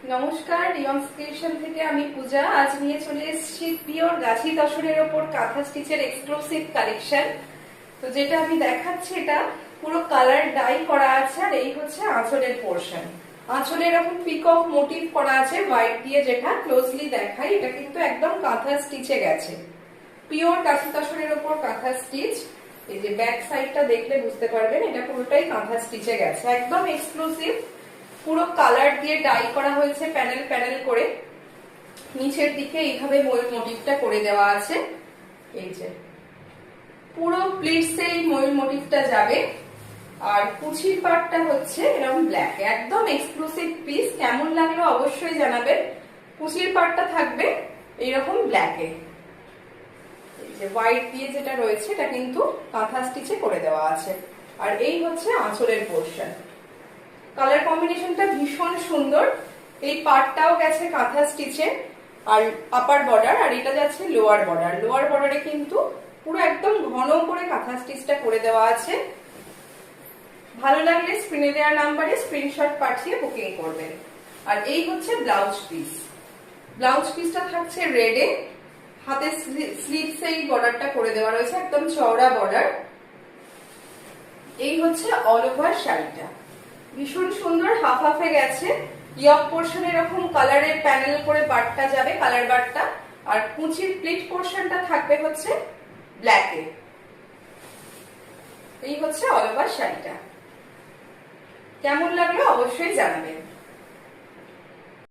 নমস্কার, রিয়ংস ক্রিয়েশন থেকে আমি পূজা। আজ নিয়ে চলে এসেছি পিওর গাছি তসরের ওপর কাঁথা স্টিচের এক্সক্লুসিভ কালেকশন। তো যেটা আমি দেখাচ্ছি এটা পুরো কালার ডাই করা আছে, আর এই হচ্ছে আঁচলের পোর্শন। আঁচলে এরকম পিকক মোটিভ করা আছে হোয়াইট দিয়ে, যেটা ক্লোজলি দেখাই এটা কিন্তু একদম কাঁথা স্টিচে গেছে। পিওর গাছি তসরের ওপর কাঁথা স্টিচ। এই যে ব্যাক সাইডটা দেখলে বুঝতে পারবেন এটা পুরোটাই কাঁথা স্টিচে গেছে, একদম এক্সক্লুসিভ। পুরো কালার দিয়ে ডাই করা হয়েছে প্যানেল প্যানেল করে। নিচের দিকে এইভাবে ময়ূর মোটিভটা করে দেওয়া আছে। এই যে পুরো প্লিটসে এই ময়ূর মোটিভটা যাবে, আর কুচির পাটটা হচ্ছে এরকম ব্ল্যাক, একদম এক্সক্লুসিভ পিস। কেমন লাগলো অবশ্যই জানাবেন। কুচির পাটটা থাকবে এইরকম ব্ল্যাকে। এই যে হোয়াইট দিয়ে যেটা রয়েছে এটা কিন্তু কাঁথা স্টিচে করে দেওয়া আছে, আর এই হচ্ছে আঁচলের পোর্শন। কালার কম্বিনেশনটা ভীষণ সুন্দর। এই পার্টটাও গেছে কাঁথা স্টিচে, আর আপার বর্ডার, আর এটা যাচ্ছে লোয়ার বর্ডার। লোয়ার বর্ডারে কিন্তু পুরো একদম ঘন করে কাঁথা স্টিচটা করে দেওয়া আছে। ভালো লাগলে স্ক্রিনে দেওয়া নাম্বারে স্ক্রিনশট পাঠিয়ে বুকিং করবেন। আর এই হচ্ছে ব্লাউজ পিস। ব্লাউজ পিসটা থাকছে রেডে, হাতে স্লিভসে এই বর্ডারটা করে দেওয়া রয়েছে, একদম চওড়া বর্ডার। এই হচ্ছে অল ওভার শাড়িটা, ভীষণ সুন্দর, হাফ হাফে গেছে। ইয়ক পোর্শন এরকম কালারের প্যানেল করে বারটা যাবে, কালার বারটা, আর কুচির প্লিট পোর্শনটা থাকবে হচ্ছে ব্ল্যাকে। এই হচ্ছে অল ওভার শাড়িটা। কেমন লাগলো অবশ্যই জানাবেন।